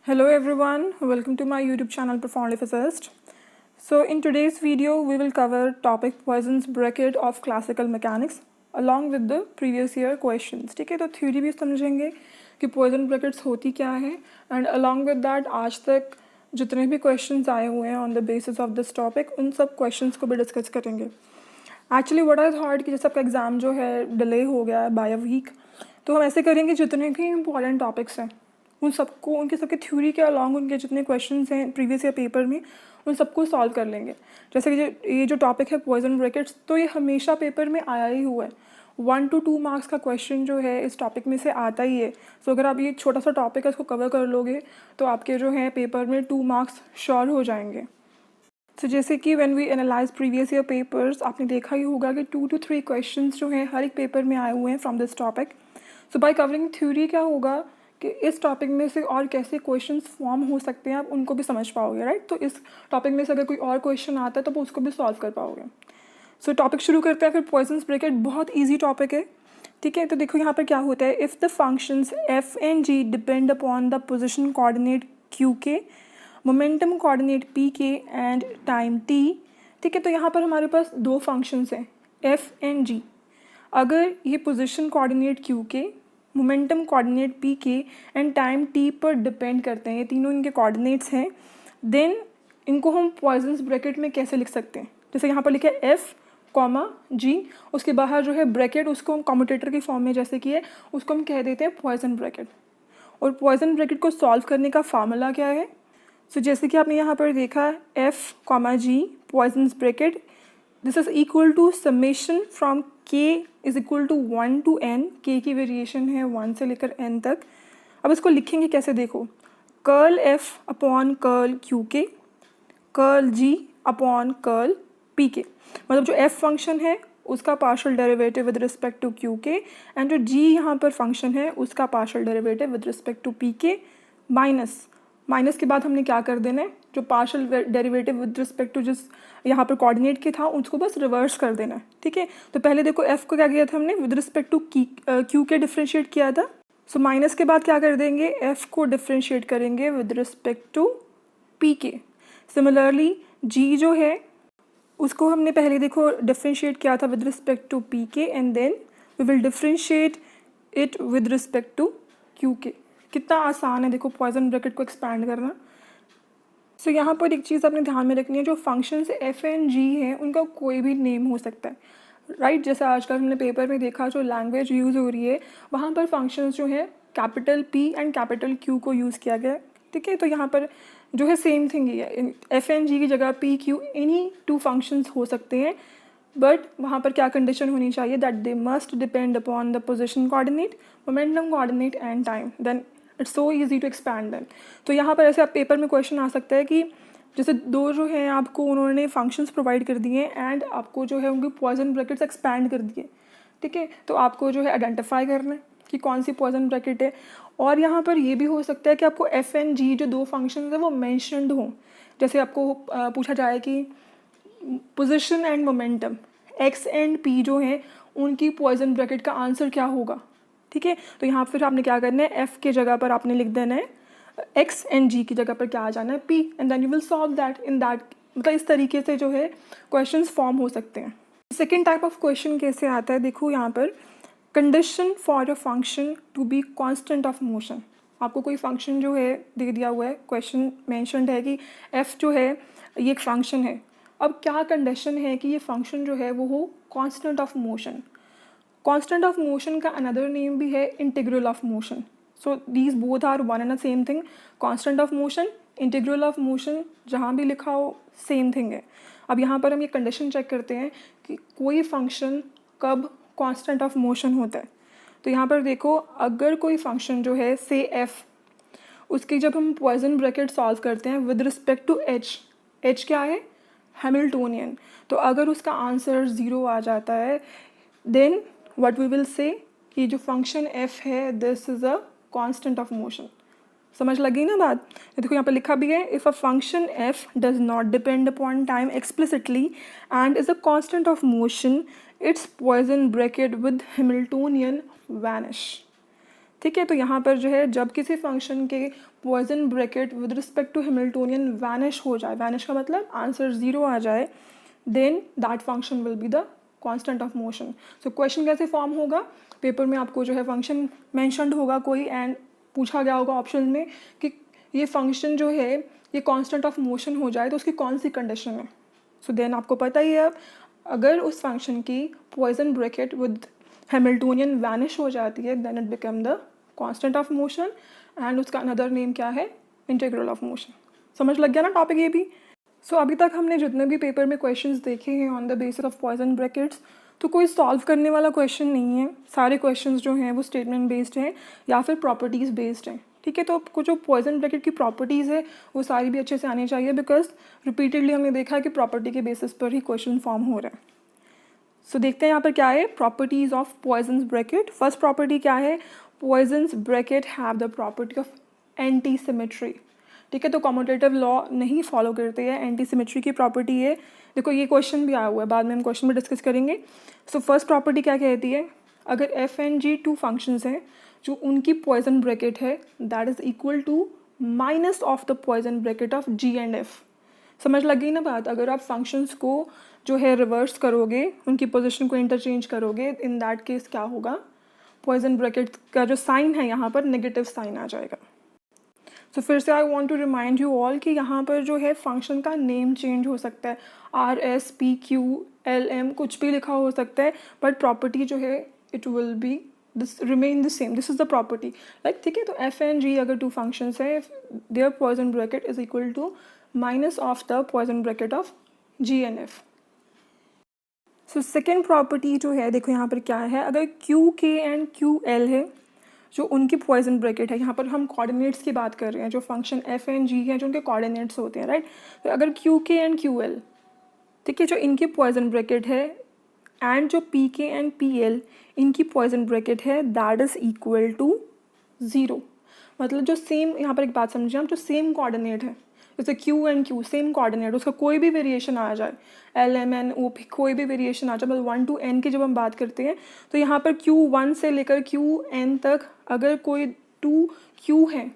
Hello everyone, welcome to my YouTube channel Profoundly Physicist. So in today's video we will cover topic Poisson's bracket of classical mechanics along with the previous year questions. ठीक है, तो theory भी समझेंगे कि poison brackets होती क्या है and along with that आज तक जितने भी क्वेश्चंस आए हुए हैं on the basis of this topic उन सब क्वेश्चंस को भी डिस्कस करेंगे. एक्चुअली व्हाट आई थॉट कि जैसे आपका एग्ज़ाम जो है डिले हो गया है बाय अ वीक, तो हम ऐसे करेंगे जितने भी इंपॉर्टेंट टॉपिक्स हैं उन सबको उनके सबके थ्योरी के अलॉन्ग उनके जितने क्वेश्चंस हैं प्रीवियस ईयर पेपर में उन सबको सॉल्व कर लेंगे. जैसे कि ये जो टॉपिक है पॉइजन ब्रैकेट्स, तो ये हमेशा पेपर में आया ही हुआ है. 1 to 2 मार्क्स का क्वेश्चन जो है इस टॉपिक में से आता ही है. सो अगर आप ये छोटा सा टॉपिक है इसको कवर कर लोगे तो आपके जो है पेपर में 2 मार्क्स श्योर हो जाएंगे. तो जैसे कि when we analyse previous year papers, आपने देखा ही होगा कि 2 to 3 क्वेश्चंस जो हैं हर एक पेपर में आए हुए हैं from this topic. So bye covering theory क्या होगा कि इस टॉपिक में से और कैसे क्वेश्चंस फॉर्म हो सकते हैं आप उनको भी समझ पाओगे, राइट. तो इस टॉपिक में से अगर कोई और क्वेश्चन आता है तो उसको भी सॉल्व कर पाओगे. सो टॉपिक शुरू करते हैं. फिर पॉइजन्स ब्रैकेट बहुत ईजी टॉपिक है, ठीक है. तो देखो यहाँ पर क्या होता है. If the functions F and G depend upon the position coordinate Q के, मोमेंटम कोऑर्डिनेट पी के एंड टाइम टी, ठीक है. तो यहाँ पर हमारे पास दो फंक्शंस हैं एफ एंड जी. अगर ये पोजीशन कोऑर्डिनेट क्यू के, मोमेंटम कोऑर्डिनेट पी के एंड टाइम टी पर डिपेंड करते हैं, ये तीनों इनके कोऑर्डिनेट्स हैं, देन इनको हम पॉइजन्स ब्रैकेट में कैसे लिख सकते हैं. जैसे यहाँ पर लिखे एफ कॉमा जी, उसके बाहर जो है ब्रैकेट उसको हम कम्यूटेटर के फॉर्म में जैसे कि है उसको हम कह देते हैं पॉइजन ब्रैकेट. और पॉइजन ब्रैकेट को सॉल्व करने का फार्मूला क्या है. सो जैसे कि आपने यहाँ पर देखा F comma G Poisson's bracket, this is equal to summation from K is equal to 1 to n. के की वेरिएशन है 1 से लेकर n तक. अब इसको लिखेंगे कैसे, देखो curl F upon curl Q के, curl G upon curl P के. मतलब जो एफ फंक्शन है उसका partial derivative with respect to Q के एंड जो जी यहाँ पर फंक्शन है उसका partial derivative with respect to P के माइनस के बाद हमने क्या कर देना है, जो partial derivative with respect to जिस यहाँ पर कोऑर्डिनेट के था उसको बस रिवर्स कर देना है, ठीक है. तो पहले देखो एफ को क्या किया था हमने विद रिस्पेक्ट टू क्यू के डिफ्रेंशिएट किया था. सो माइनस के बाद क्या कर देंगे एफ को डिफ्रेंशिएट करेंगे with respect to P k. Similarly g जो है उसको हमने पहले देखो डिफ्रेंशिएट किया था विद रिस्पेक्ट टू पी के and then we will differentiate it with respect to Q k. कितना आसान है देखो पॉइजन ब्रैकेट को एक्सपैंड करना. सो यहाँ पर एक चीज़ आपने ध्यान में रखनी है, जो फंक्शंस एफ एंड जी हैं उनका कोई भी नेम हो सकता है, राइट. जैसे आजकल हमने पेपर में देखा जो लैंग्वेज यूज़ हो रही है वहाँ पर फंक्शंस जो है capital P and capital Q को यूज़ किया गया है, ठीक है. तो यहाँ पर जो है सेम थिंग ही है, एफ एंड जी की जगह पी क्यू एनी 2 फंक्शंस हो सकते हैं, बट वहाँ पर क्या कंडीशन होनी चाहिए that they must depend upon the position coordinate, momentum coordinate and time, then it's so easy to expand them. तो यहाँ पर ऐसे आप पेपर में क्वेश्चन आ सकता है कि जैसे दो जो हैं आपको उन्होंने फंक्शंस प्रोवाइड कर दिए एंड आपको जो है उनके पॉइजन ब्रैकेट्स एक्सपैंड कर दिए, ठीक है. तो आपको जो है आइडेंटिफाई करना है कि कौन सी पॉइजन ब्रैकेट है. और यहाँ पर ये भी हो सकता है कि आपको एफ एंड जी जो 2 फंक्शंस हैं वो मैंशनड हों. जैसे आपको पूछा जाए कि position and momentum x and P जो हैं उनकी पॉइजन ब्रैकेट का आंसर क्या होगा, ठीक है. तो यहाँ फिर आपने क्या करना है एफ़ के जगह पर आपने लिख देना है एक्स एंड जी की जगह पर क्या आ जाना है P and then you will solve that in that. मतलब इस तरीके से जो है क्वेश्चंस फॉर्म हो सकते हैं. सेकेंड टाइप ऑफ क्वेश्चन कैसे आता है, देखो यहाँ पर condition for a function to be constant of motion. आपको कोई फंक्शन जो है दे दिया हुआ है, क्वेश्चन मैंशनड है कि एफ़ जो है ये एक फंक्शन है. अब क्या कंडीशन है कि ये फंक्शन जो है वो हो constant of motion. Constant of motion का अनदर नेम भी है integral of motion. So these both are one and the same thing. Constant of motion, integral of motion, जहाँ भी लिखा हो सेम थिंग है. अब यहाँ पर हम ये कंडीशन चेक करते हैं कि कोई फंक्शन कब कांस्टेंट ऑफ मोशन होता है. तो यहाँ पर देखो अगर कोई फंक्शन जो है से एफ, उसकी जब हम पॉइजन ब्रैकेट सॉल्व करते हैं विद रिस्पेक्ट टू एच क्या है हैमिल्टोनियन. तो अगर उसका आंसर 0 आ जाता है then what we will say कि जो फंक्शन f है this is a constant of motion. समझ लगी ना बात. देखो यहाँ पर लिखा भी है if a function f does not depend upon time explicitly and is a constant of motion it's poison bracket with Hamiltonian vanish, ठीक है. तो यहाँ पर जो है जब किसी फंक्शन के Poisson bracket with respect to Hamiltonian vanish हो जाए, वैनिश का मतलब आंसर 0 आ जाए, then that function will be the constant of motion. So question कैसे फॉर्म होगा, पेपर में आपको जो है फंक्शन मैंशनड होगा कोई एंड पूछा गया होगा ऑप्शन में कि ये फंक्शन जो है ये कांस्टेंट ऑफ मोशन हो जाए तो उसकी कौन सी कंडीशन है। सो देन आपको पता ही है अब अगर उस फंक्शन की Poisson bracket with Hamiltonian vanish हो जाती है then it become the constant of motion and उसका अनदर नेम क्या है, इंटीग्रल ऑफ मोशन। समझ लग गया ना टॉपिक ये भी। सो अभी तक हमने जितने भी पेपर में क्वेश्चंस देखे हैं on the basis of Poisson brackets, तो कोई सॉल्व करने वाला क्वेश्चन नहीं है, सारे क्वेश्चंस जो हैं वो स्टेटमेंट बेस्ड हैं या फिर प्रॉपर्टीज़ बेस्ड हैं। ठीक है, तो आपको जो पॉइसन ब्रैकेट की प्रॉपर्टीज़ है वो सारी भी अच्छे से आनी चाहिए, बिकॉज रिपीटेडली हमने देखा है कि प्रॉपर्टी के बेसिस पर ही क्वेश्चन फॉर्म हो रहा है। सो देखते हैं यहाँ पर क्या है, properties of Poisson bracket. First property क्या है, Poisson bracket have the property of anti symmetry. ठीक है, तो कम्यूटेटिव लॉ नहीं फॉलो करते हैं, एंटी सिमेट्री की प्रॉपर्टी है। देखो ये क्वेश्चन भी आया हुआ है, बाद में हम क्वेश्चन में डिस्कस करेंगे। सो फर्स्ट प्रॉपर्टी क्या कहती है, अगर F and G two functions हैं जो उनकी पॉइसन ब्रैकेट है that is equal to minus of the Poisson bracket of G and F. समझ लग गई ना बात। अगर आप फंक्शंस को जो है रिवर्स करोगे, उनकी पोजीशन को इंटरचेंज करोगे, इन दैट केस क्या होगा, पॉइसन ब्रैकेट का जो साइन है यहाँ पर नेगेटिव साइन आ जाएगा। तो फिर से I want to remind you all कि यहाँ पर जो है फंक्शन का नेम चेंज हो सकता है, R S P Q L M कुछ भी लिखा हो सकता है, बट प्रॉपर्टी जो है it will be this remain the same, this is the property like. ठीक है, तो एफ एंड जी अगर टू फंक्शंस है their Poisson bracket is equal to minus of the Poisson bracket of G and F. So second property जो है देखो यहाँ पर क्या है, अगर क्यू के एंड क्यू एल है जो उनकी पॉइसन ब्रैकेट है, यहाँ पर हम कोऑर्डिनेट्स की बात कर रहे हैं, जो फंक्शन एफ एंड जी है जो उनके कोऑर्डिनेट्स होते हैं, राइट। तो अगर क्यू के एंड क्यू एल, ठीक है, जो इनकी पॉइसन ब्रैकेट है एंड जो पी के एंड पी एल इनकी पॉइसन ब्रैकेट है दैट इज इक्वल टू 0। मतलब जो सेम, यहाँ पर एक बात समझिए आप, जो सेम कोऑर्डिनेट है जैसे Q and Q same coordinate, उसका कोई भी वेरिएशन आ जाए, L M N O P कोई भी वेरिएशन आ जाए, मतलब 1 to n की जब हम बात करते हैं तो यहाँ पर Q1 से लेकर Qn तक अगर कोई 2 Q हैं,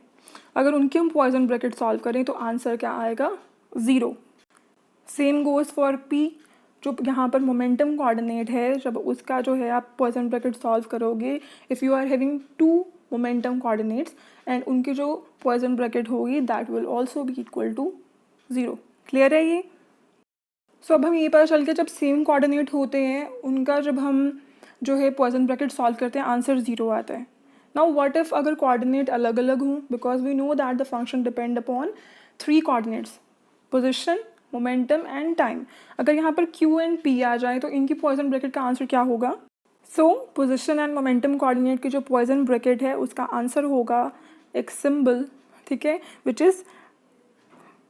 अगर उनके हम पॉइसन ब्रैकेट सॉल्व करें तो आंसर क्या आएगा, 0। सेम गोज़ फॉर P, जो यहाँ पर मोमेंटम कोऑर्डिनेट है, जब उसका जो है आप पॉइसन ब्रैकेट सॉल्व करोगे, if you are having 2 momentum coordinates and उनकी जो पॉइसन ब्रैकेट होगी that will also be equal to 0। Clear है ये। सो अब हम ये पता चल के जब सेम कोऑर्डिनेट होते हैं उनका जब हम जो है पॉइसन ब्रैकेट सॉल्व करते हैं आंसर 0 आता है। नाउ व्हाट इफ़ अगर कोऑर्डिनेट अलग अलग हों, because we know that the function depend upon 3 coordinates, position, momentum and time. अगर यहाँ पर Q एंड P आ जाए तो इनकी पॉइसन ब्रैकेट का आंसर क्या होगा। So position and momentum coordinate की जो पॉइसन ब्रैकेट है उसका आंसर होगा एक सिंबल, ठीक है, which is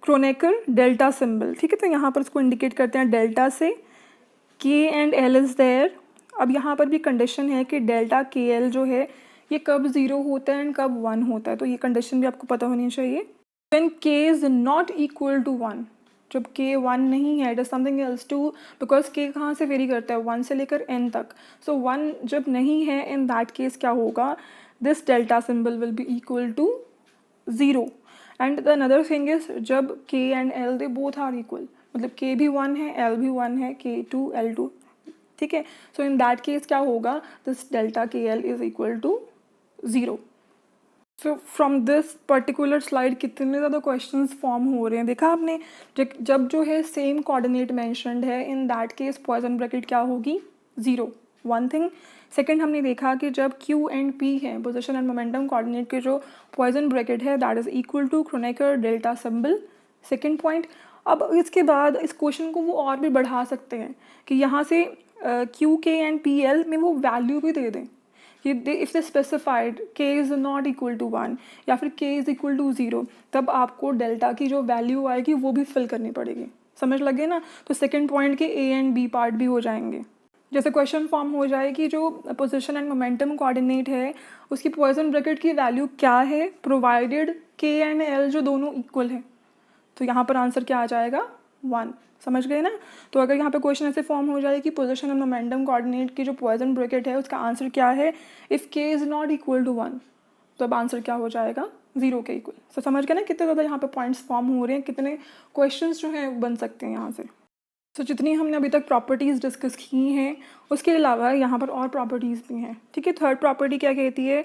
Kronecker delta symbol. ठीक है, तो यहाँ पर इसको इंडिकेट करते हैं डेल्टा से, के एंड एल इज़ देयर। अब यहाँ पर भी कंडीशन है कि डेल्टा के एल जो है ये कब 0 होता है एंड कब 1 होता है, तो ये कंडीशन भी आपको पता होनी चाहिए। व्हेन के इज़ नॉट इक्वल टू 1, जब के 1 नहीं है, it is something else too, because के कहाँ से वेरी करता है 1 से लेकर n तक। सो 1 जब नहीं है इन दैट केस क्या होगा, this delta symbol will be equal to 0। And the another thing is जब k and l they both are equal, मतलब k भी 1 है l भी 1 है, k2 l2, ठीक है। सो इन दैट केस क्या होगा, this delta K L is equal to 0। So from this particular slide कितने ज़्यादा क्वेश्चंस फॉर्म हो रहे हैं देखा आपने। जब जो है सेम कोऑर्डिनेट मेंशन्ड है इन दैट केस पॉइसन ब्रैकेट क्या होगी, 0, वन थिंग। सेकंड हमने देखा कि जब Q एंड P है, पोजीशन एंड मोमेंटम कोऑर्डिनेट के जो पॉइसन ब्रैकेट है that is equal to Kronecker delta symbol, second point. अब इसके बाद इस क्वेश्चन को वो और भी बढ़ा सकते हैं कि यहाँ से Q K and P L में वो वैल्यू भी दे दें कि if they specified k is not equal to 1 या फिर k इज़ इक्वल टू 0, तब आपको डेल्टा की जो वैल्यू आएगी वो भी फिल करनी पड़ेगी। समझ लगे ना। तो सेकंड पॉइंट के ए एंड बी पार्ट भी हो जाएंगे। जैसे क्वेश्चन फॉर्म हो जाए कि जो पोजीशन एंड मोमेंटम कोऑर्डिनेट है उसकी पॉइसन ब्रैकेट की वैल्यू क्या है, प्रोवाइडेड k एंड l जो दोनों इक्वल है, तो यहाँ पर आंसर क्या आ जाएगा, 1। समझ गए ना। तो अगर यहाँ पे क्वेश्चन ऐसे फॉर्म हो जाए कि पोजीशन एंड मोमेंटम कोऑर्डिनेट की जो पॉइसन ब्रैकेट है उसका आंसर क्या है, if k is not equal to 1, तो अब आंसर क्या हो जाएगा, 0 के इक्वल। सो समझ गए ना कितने ज़्यादा यहाँ पे पॉइंट्स फॉर्म हो रहे हैं, कितने क्वेश्चंस जो हैं बन सकते हैं यहाँ से। सो जितनी हमने अभी तक प्रॉपर्टीज़ डिस्कस की हैं उसके अलावा यहाँ पर और प्रॉपर्टीज़ भी हैं, ठीक है। थर्ड प्रॉपर्टी क्या कहती है,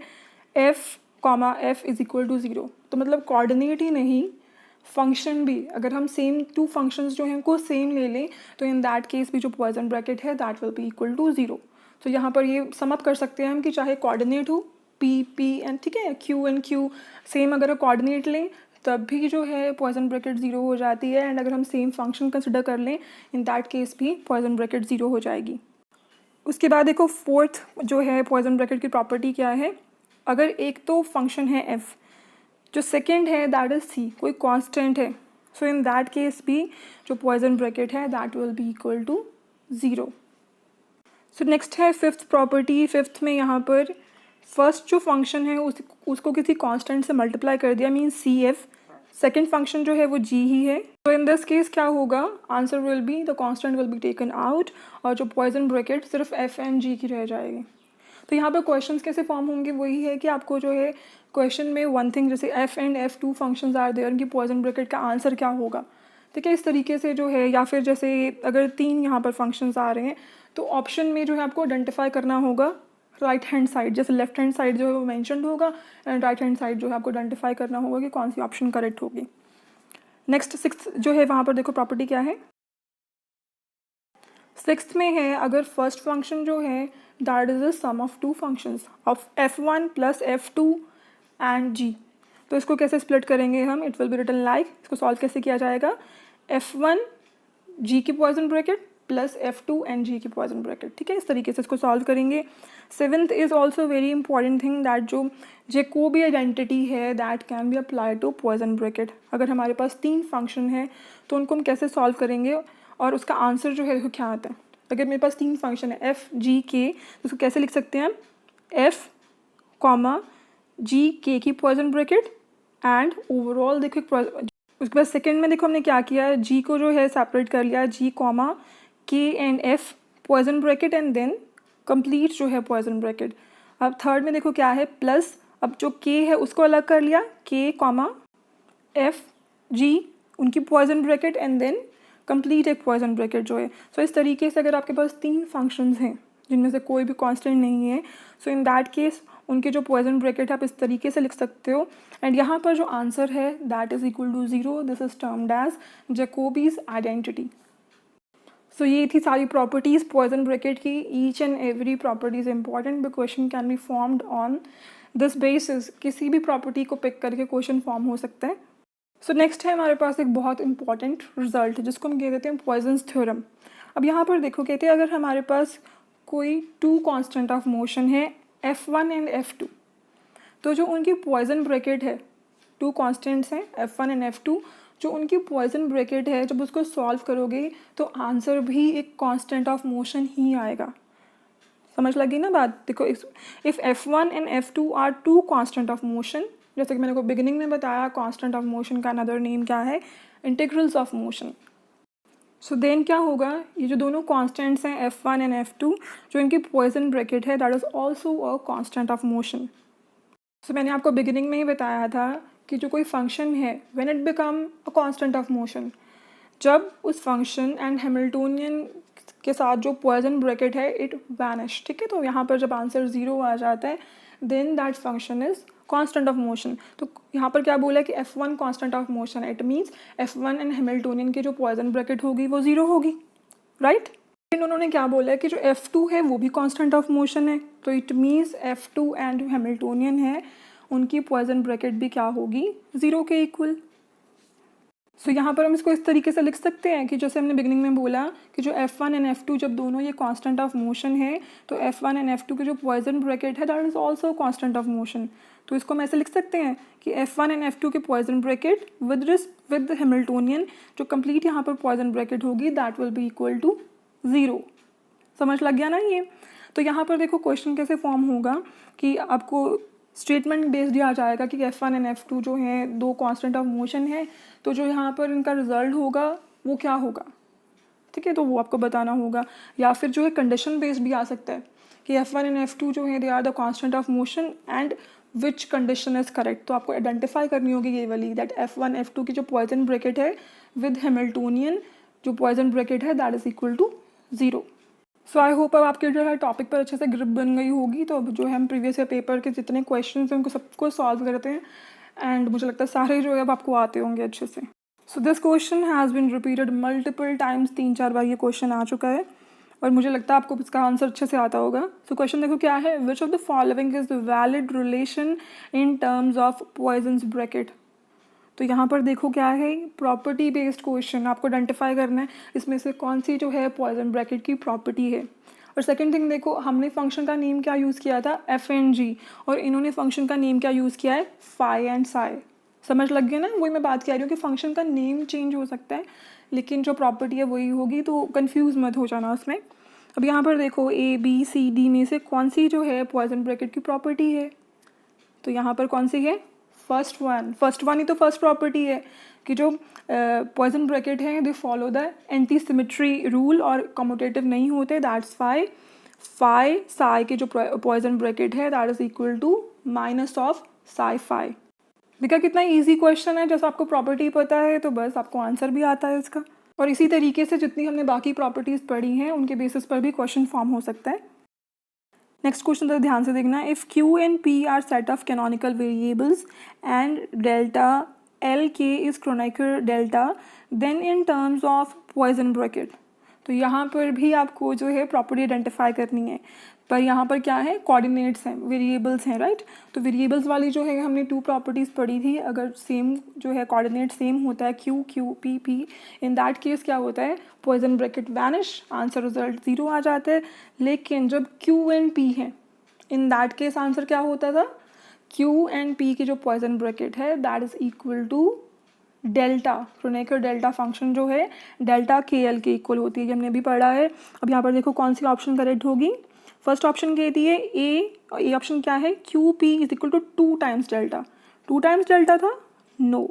f इज़ इक्वल टू 0। तो मतलब कोऑर्डिनेट ही नहीं, फंक्शन भी अगर हम सेम टू फंक्शंस जो हैं उनको सेम ले लें तो इन दैट केस भी जो पॉइसन ब्रैकेट है that will be equal to 0। तो यहाँ पर ये समअप कर सकते हैं हम कि चाहे कोऑर्डिनेट हो p एंड, ठीक है, q एंड q सेम अगर कोऑर्डिनेट लें तब भी जो है पॉइसन ब्रैकेट 0 हो जाती है, एंड अगर हम सेम फंक्शन कंसिडर कर लें इन दैट केस भी पॉइसन ब्रैकेट 0 हो जाएगी। उसके बाद देखो फोर्थ जो है पॉइसन ब्रैकेट की प्रॉपर्टी क्या है, अगर एक तो फंक्शन है f, जो सेकेंड है दैट इज c, कोई कांस्टेंट है, सो इन दैट केस भी जो पॉइसन ब्रैकेट है that will be equal to 0। So next है फिफ्थ प्रॉपर्टी। फिफ्थ में यहाँ पर फर्स्ट जो फंक्शन है उसको किसी कांस्टेंट से मल्टीप्लाई कर दिया, मीन cf, सेकेंड फंक्शन जो है वो g ही है। तो इन दिस केस क्या होगा, answer will be the constant will be taken out और जो पॉइसन ब्रैकेट सिर्फ f एंड g की रह जाएगी। तो यहाँ पर क्वेश्चंस कैसे फॉर्म होंगे, वही है कि आपको जो है क्वेश्चन में वन थिंग जैसे f and f2 functions are there, उनकी पॉइसन ब्रैकेट का आंसर क्या होगा, ठीक है, इस तरीके से जो है। या फिर जैसे अगर 3 यहाँ पर फंक्शंस आ रहे हैं तो ऑप्शन में जो है आपको आइडेंटिफाई करना होगा राइट हैंड साइड, जैसे लेफ्ट हैंड साइड जो है वो मैंशनड होगा एंड राइट हैंड साइड जो है आपको आइडेंटिफाई करना होगा कि कौन सी ऑप्शन करेक्ट होगी। नेक्स्ट सिक्स्थ जो है वहाँ पर देखो प्रॉपर्टी क्या है, सिक्स्थ में है अगर फर्स्ट फंक्शन जो है that is the sum of two functions of f1 plus f2 and g। तो इसको कैसे स्प्लिट करेंगे हम, it will be written like, इसको सॉल्व कैसे किया जाएगा, f1 g की Poisson bracket plus f2 and g की पॉइसन ब्रैकेट, ठीक है, इस तरीके से इसको सॉल्व करेंगे। Seventh is also very important thing that जो जैकोबी आइडेंटिटी है that can be apply to Poisson bracket. अगर हमारे पास 3 फंक्शन है तो उनको हम कैसे सॉल्व करेंगे और उसका आंसर जो है देखो क्या आता है। अगर मेरे पास 3 फंक्शन है f g k तो उसको कैसे लिख सकते हैं हम, f कॉमा g k की पॉइसन ब्रैकेट एंड ओवरऑल देखो उसके बाद सेकेंड में देखो हमने क्या किया, g को जो है सेपरेट कर लिया, g comma k and f Poisson bracket and then complete जो है पॉइसन ब्रैकेट। अब थर्ड में देखो क्या है, प्लस अब जो k है उसको अलग कर लिया, k कॉमा f g उनकी Poisson bracket and then complete एक पॉइसन ब्रैकेट जो है। सो इस तरीके से अगर आपके पास 3 फंक्शंस हैं जिनमें से कोई भी कांस्टेंट नहीं है, सो इन दैट केस उनके जो पॉइसन ब्रैकेट आप इस तरीके से लिख सकते हो एंड यहाँ पर जो आंसर है that is equal to 0। This is termed as Jacobi's identity. So ये थी सारी प्रॉपर्टीज़ पॉइसन ब्रैकेट की। Each and every property is important but question can be formed on this basis, किसी भी प्रॉपर्टी को पिक करके question form हो सकता है। सो नेक्स्ट है हमारे पास एक बहुत इंपॉर्टेंट रिजल्ट जिसको हम कह देते हैं पॉइजन्स थ्योरम। अब यहाँ पर देखो कहते हैं अगर हमारे पास कोई 2 कांस्टेंट ऑफ मोशन है f1 एंड f2, तो जो उनकी पॉइसन ब्रैकेट है, 2 कांस्टेंट्स हैं f1 एंड f2, जो उनकी पॉइसन ब्रैकेट है जब उसको सॉल्व करोगे तो आंसर भी एक कांस्टेंट ऑफ मोशन ही आएगा। समझ लगी ना बात, देखो if f1 and f2 are 2 constant of motion, जैसे कि मैंने को बिगिनिंग में बताया कांस्टेंट ऑफ मोशन का अनदर नेम क्या है, integrals of motion. So then क्या होगा, ये जो दोनों कांस्टेंट्स हैं f1 एंड f2, जो इनकी पॉइसन ब्रैकेट है that is also a constant of motion. So मैंने आपको बिगिनिंग में ही बताया था कि जो कोई फंक्शन है when it become a constant of motion, जब उस फंक्शन एंड हैमिल्टोनियन के साथ जो पॉइसन ब्रैकेट है इट वैनिश, ठीक है। तो यहाँ पर जब आंसर 0 आ जाता है then that function is constant of motion. तो यहाँ पर क्या बोला कि f1 constant of motion, it means f1 and Hamiltonian की जो पॉइसन ब्रैकेट होगी वो 0 होगी, राइट। लेकिन उन्होंने क्या बोला है कि जो f2 है वो भी कांस्टेंट ऑफ मोशन है, तो इट मीन्स f2 एंड जो हैमिल्टोनियन है उनकी पॉइसन ब्रैकेट भी क्या होगी, 0 के इक्वल। सो यहाँ पर हम इसको इस तरीके से लिख सकते हैं कि जैसे हमने बिगिनिंग में बोला कि जो f1 एंड f2 जब दोनों ये कांस्टेंट ऑफ मोशन है तो f1 एंड f2 की जो पॉइसन ब्रैकेट है that is also constant of motion. तो इसको हम ऐसे लिख सकते हैं कि f1 एंड f2 की पॉइसन ब्रैकेट विद हैमिल्टोनियन जो कंप्लीट यहाँ पर पॉइसन ब्रैकेट होगी that will be equal to 0। समझ लग गया ना ये। तो यहाँ पर देखो क्वेश्चन कैसे फॉर्म होगा कि आपको स्टेटमेंट बेस्ड दिया जाएगा कि f1 एंड f2 जो हैं 2 कांस्टेंट ऑफ मोशन है, तो जो यहाँ पर इनका रिजल्ट होगा वो क्या होगा, ठीक है, तो वो आपको बताना होगा। या फिर जो है कंडीशन बेस्ड भी आ सकता है कि f1 एंड f2 जो है they are the constant of motion and which condition is correct. तो आपको आइडेंटिफाई करनी होगी ये वाली, दैट F1 F2 की जो पॉइजन ब्रैकेट है विद हैमिल्टोनियन जो पॉइजन ब्रैकेट है that is equal to 0। So I hope अब आपके जो है टॉपिक पर अच्छे से ग्रिप बन गई होगी। तो अब जो है हम प्रीवियस ईयर पेपर के जितने क्वेश्चन हैं उनको सबको सॉल्व करते हैं एंड मुझे लगता है सारे जो है अब आपको आते होंगे अच्छे से। So this question has been repeated multiple times, 3-4 बार ये क्वेश्चन आ चुका है और मुझे लगता है आपको इसका आंसर अच्छे से आता होगा। सो क्वेश्चन देखो क्या है, which of the following is the valid relation in terms of Poisson's bracket. तो यहाँ पर देखो क्या है, प्रॉपर्टी बेस्ड क्वेश्चन, आपको आइडेंटिफाई करना है इसमें से कौन सी जो है पॉइजन ब्रैकेट की प्रॉपर्टी है। और सेकंड थिंग देखो, हमने फंक्शन का नेम क्या यूज़ किया था, FNG, और इन्होंने फंक्शन का नेम क्या यूज़ किया है, फाई एंड साई। समझ लग गया ना, वही मैं बात कह रही हूँ कि फंक्शन का नेम चेंज हो सकता है लेकिन जो प्रॉपर्टी है वही होगी, तो कंफ्यूज मत हो जाना उसमें। अब यहाँ पर देखो ABCD में से कौन सी जो है पॉइजन ब्रैकेट की प्रॉपर्टी है, तो यहाँ पर कौन सी है, फर्स्ट वन ही तो फर्स्ट प्रॉपर्टी है कि जो पॉइजन ब्रैकेट है they follow the anti symmetry rule और कम्यूटेटिव नहीं होते, दैट्स फाई साई के जो पॉइजन ब्रैकेट है that is equal to minus of psi phi. देखा कितना इजी क्वेश्चन है, जैसे आपको प्रॉपर्टी पता है तो बस आपको आंसर भी आता है इसका। और इसी तरीके से जितनी हमने बाकी प्रॉपर्टीज़ पढ़ी हैं उनके बेसिस पर भी क्वेश्चन फॉर्म हो सकता है। नेक्स्ट क्वेश्चन तो ध्यान से देखना, if Q and P are set of canonical variables and delta LK is Kronecker delta then in terms of Poisson bracket. तो यहाँ पर भी आपको जो है प्रॉपर्टी आइडेंटिफाई करनी है, पर यहाँ पर क्या है, कोऑर्डिनेट्स हैं, वेरिएबल्स हैं, राइट। तो वेरिएबल्स वाली जो है हमने 2 प्रॉपर्टीज़ पढ़ी थी, अगर सेम जो है कोऑर्डिनेट सेम होता है Q P P, in that case क्या होता है, poison bracket vanish, answer result 0 आ जाता है। लेकिन जब Q and P है इन दैट केस आंसर क्या होता था, Q and P की जो पॉइजन ब्रैकेट है that is equal to delta, Kronecker delta function जो है डेल्टा KL के इक्वल होती है, ये हमने अभी पढ़ा है। अब यहाँ पर देखो कौन सी ऑप्शन करेक्ट होगी, फर्स्ट ऑप्शन कहती है ए ऑप्शन क्या है, QP is equal to 2 times delta, 2 times delta था, नो।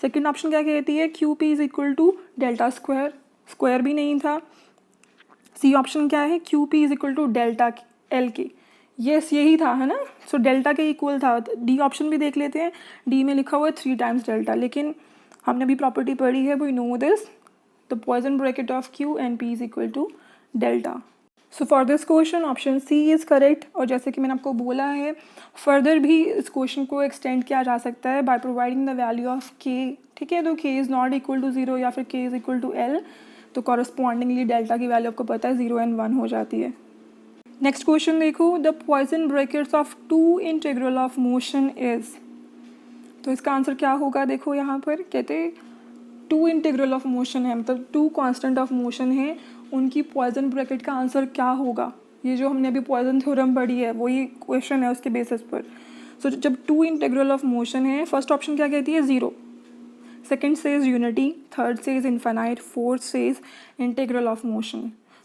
सेकेंड ऑप्शन क्या कहती है, QP is equal to delta square, square भी नहीं था। सी ऑप्शन क्या है, QP is equal to delta LK, yes यही था, है ना। सो डेल्टा के इक्वल था। डी ऑप्शन भी देख लेते हैं, डी में लिखा हुआ है 3 टाइम्स डेल्टा, लेकिन हमने भी प्रॉपर्टी पढ़ी है, we know this, the Poisson bracket of Q and P is equal to delta. So for this question option C is correct. और जैसे कि मैंने आपको बोला है फर्दर भी इस क्वेश्चन को एक्सटेंड किया जा सकता है by providing the value of K, ठीक है। तो K is not equal to 0 या फिर K is equal to L, तो कॉरस्पॉन्डिंगली डेल्टा की वैल्यू आपको पता है 0 and 1 हो जाती है। नेक्स्ट क्वेश्चन देखो, the Poisson brackets of 2 integral of motion is, तो इसका आंसर क्या होगा, देखो यहाँ पर कहते 2 इंटीग्रल ऑफ मोशन है, मतलब 2 कांस्टेंट ऑफ मोशन है, उनकी पॉइजन ब्रैकेट का आंसर क्या होगा। ये जो हमने अभी पॉइजन थ्योरम पढ़ी है वही क्वेश्चन है उसके बेसिस पर। सो जब 2 इंटीग्रल ऑफ मोशन है, फर्स्ट ऑप्शन क्या कहती है, 0, second says unity, third says infinite, fourth says integral of motion.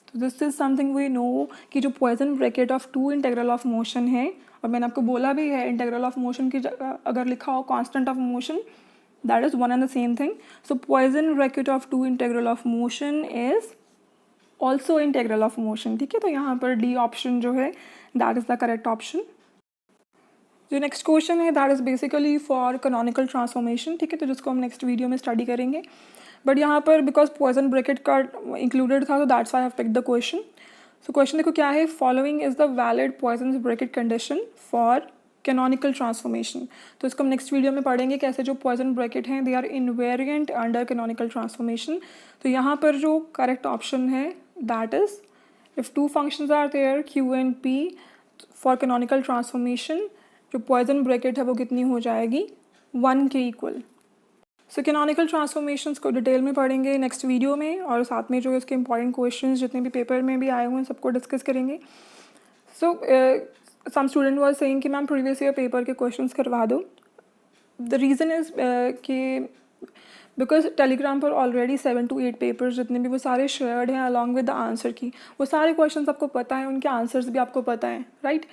तो this is something we know कि जो Poisson bracket of 2 integral of motion है, और मैंने आपको बोला भी है इंटीग्रल ऑफ मोशन की जगह अगर लिखा हो constant of motion that is one and the same thing. So poison bracket of 2 integral of motion is also integral of motion, ठीक है। तो यहाँ पर डी ऑप्शन जो है that is the correct option. जो नेक्स्ट क्वेश्चन है that is basically for canonical transformation, ठीक है, तो जिसको हम नेक्स्ट वीडियो में स्टडी करेंगे। बट यहाँ पर बिकॉज पॉइजन ब्रैकेट का इंक्लूडेड था तो that's why I have picked the question. So question देखो क्या है, following is the valid poison bracket condition for canonical transformation. तो इसको हम नेक्स्ट वीडियो में पढ़ेंगे कैसे जो पॉइजन ब्रैकेट हैं they are invariant under canonical transformation. तो यहाँ पर जो करेक्ट ऑप्शन है that is if 2 functions are there Q and P for canonical transformation, जो पॉइजन ब्रैकेट है वो कितनी हो जाएगी, 1 के इक्वल। सो कैनोनिकल ट्रांसफॉर्मेशंस को डिटेल में पढ़ेंगे नेक्स्ट वीडियो में, और साथ में जो इसके इंपॉर्टेंट क्वेश्चंस जितने भी पेपर में भी आए हुए हैं सबको डिस्कस करेंगे। सो सम स्टूडेंट वाज सेइंग कि मैम प्रीवियस ईयर पेपर के क्वेश्चंस करवा दो। द रीज़न इज़ कि बिकॉज टेलीग्राम पर ऑलरेडी 7 to 8 पेपर्स जितने भी वो सारे शेयर्ड हैं अलॉन्ग विद द आंसर की, वो सारे क्वेश्चन आपको पता है, उनके आंसर्स भी आपको पता है, राइट।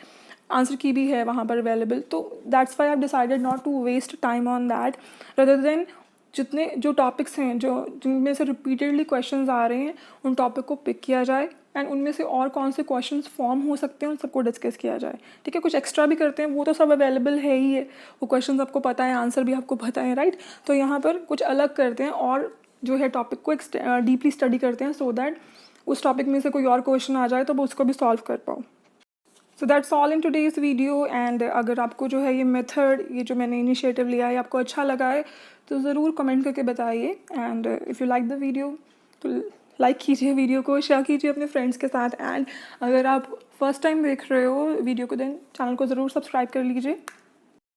आंसर की भी है वहाँ पर अवेलेबल, तो that's why I have decided not to waste time on that rather than जितने जो टॉपिक्स हैं जो जिनमें से रिपीटेडली क्वेश्चंस आ रहे हैं उन टॉपिक को पिक किया जाए एंड उनमें से और कौन से क्वेश्चंस फॉर्म हो सकते हैं उन सबको डिस्कस किया जाए, ठीक है। कुछ एक्स्ट्रा भी करते हैं, वो तो सब अवेलेबल है ही है, वो क्वेश्चंस आपको पता है, आंसर भी आपको पता है, राइट। तो यहाँ पर कुछ अलग करते हैं और जो है टॉपिक को डीपली स्टडी करते हैं, सो दैट उस टॉपिक में से कोई और क्वेश्चन आ जाए तो वो उसको भी सॉल्व कर पाओ। So that's all in today's video. And अगर आपको जो है ये मेथड, ये जो मैंने इनिशिएटिव लिया है, आपको अच्छा लगा है तो ज़रूर कमेंट करके बताइए। And if you like the video तो लाइक कीजिए, वीडियो को शेयर कीजिए अपने फ्रेंड्स के साथ। एंड अगर आप फर्स्ट टाइम देख रहे हो वीडियो को, देन चैनल को ज़रूर सब्सक्राइब कर लीजिए।